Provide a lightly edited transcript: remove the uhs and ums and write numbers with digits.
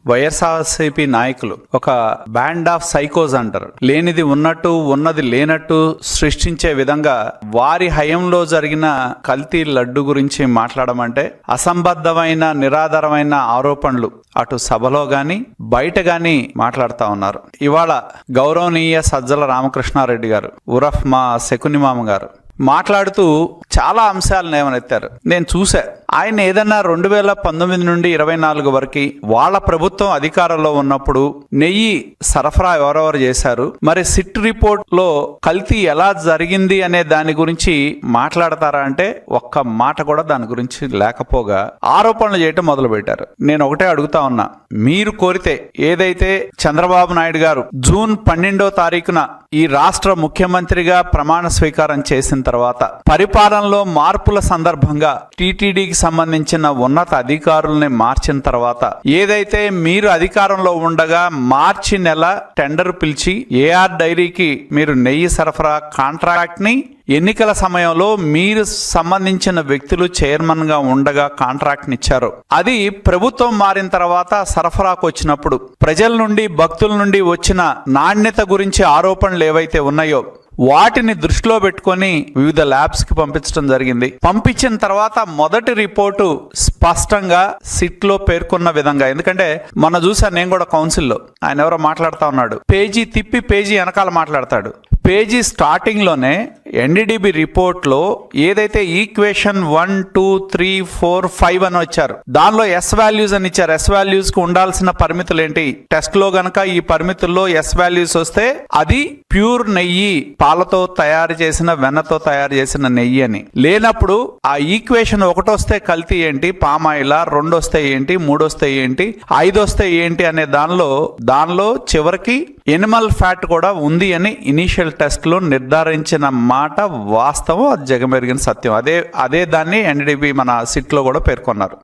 వైఎస్ఆర్సీపీ నాయకులు ఒక band of సైకోస్ అంటారు. లేనిది ఉన్నట్టు ఉన్నది లేనట్టు సృష్టించే విధంగా వారి హయంలో జరిగిన కల్తీ లడ్డు గురించి మాట్లాడమంటే అసంబద్ధమైన నిరాధారమైన ఆరోపణలు అటు సభలో గాని బయట గాని మాట్లాడుతా ఉన్నారు. ఇవాళ గౌరవనీయ సజ్జల రామకృష్ణారెడ్డి గారు ఉరఫ్ మా శకుని మామ గారు మాట్లాడుతూ చాలా అంశాలను ఏమనెత్తారు. నేను చూసా ఆయన ఏదన్నా 2019 నుండి 24 వరకు వాళ్ళ ప్రభుత్వం అధికారంలో ఉన్నప్పుడు నెయ్యి సరఫరా ఎవరెవరు చేశారు, మరి సిట్ రిపోర్ట్ లో కల్తీ ఎలా జరిగింది అనే దాని గురించి మాట్లాడతారా అంటే ఒక్క మాట కూడా దాని గురించి లేకపోగా ఆరోపణలు చేయటం మొదలు పెట్టారు. నేను ఒకటే అడుగుతా ఉన్నా, మీరు కోరితే ఏదైతే చంద్రబాబు నాయుడు గారు జూన్ 12వ తారీఖున ఈ రాష్ట్ర ముఖ్యమంత్రిగా ప్రమాణ స్వీకారం చేసిన తర్వాత పరిపాలనలో మార్పుల సందర్భంగా టీటీడీకి సంబంధించిన ఉన్నత అధికారుల్ని మార్చిన తర్వాత ఏదైతే మీరు అధికారంలో ఉండగా మార్చి నెల టెండర్ పిలిచి ఏఆర్ డైరీకి మీరు నెయ్యి సరఫరా కాంట్రాక్ట్ ని ఎన్నికల సమయంలో మీరు సంబంధించిన వ్యక్తులు చైర్మన్ గా ఉండగా కాంట్రాక్ట్ ఇచ్చారు. అది ప్రభుత్వం మారిన తర్వాత సరఫరాకు వచ్చినప్పుడు ప్రజల నుండి భక్తుల నుండి వచ్చిన నాణ్యత గురించి ఆరోపణలు ఏవైతే ఉన్నాయో వాటిని దృష్టిలో పెట్టుకొని వివిధ ల్యాబ్స్ కి పంపించడం జరిగింది. పంపించిన తర్వాత మొదటి రిపోర్టు స్పష్టంగా సిట్ లో పేర్కొన్న విధంగా, ఎందుకంటే మొన్న చూసా నేను కూడా కౌన్సిల్లో, ఆయన ఎవరో మాట్లాడుతా ఉన్నాడు, పేజీ తిప్పి పేజీ వెనకాల మాట్లాడతాడు. పేజీ స్టార్టింగ్ లోనే ఎన్డీడీబీ రిపోర్ట్ లో ఏదైతే ఈక్వేషన్ 1, 2, 3, 4, 5 అని వచ్చారు, దానిలో ఎస్ వాల్యూస్ అని ఇచ్చారు. ఎస్ వాల్యూస్ కు ఉండాల్సిన పరిమితులు ఏంటి, టెస్ట్ లో గనక ఈ పరిమితుల్లో ఎస్ వాల్యూస్ వస్తే అది ప్యూర్ నెయ్యి, పాలతో తయారు చేసిన వెన్నతో తయారు చేసిన నెయ్యి అని. లేనప్పుడు ఆ ఈక్వేషన్ 1 వస్తే కల్తీ ఏంటి, పామాయిల్ 2 వస్తే ఏంటి, 3 వస్తే ఏంటి, 5 వస్తే ఏంటి అనే దానిలో చివరికి ఎనిమల్ ఫ్యాట్ కూడా ఉంది అని ఇనీషియల్ టెస్ట్ లో నిర్ధారించిన మాట వాస్తవం, అది జగమెరిగిన సత్యం. అదే దాన్ని ఎన్డీడీబీ మన సిట్ లో కూడా పేర్కొన్నారు.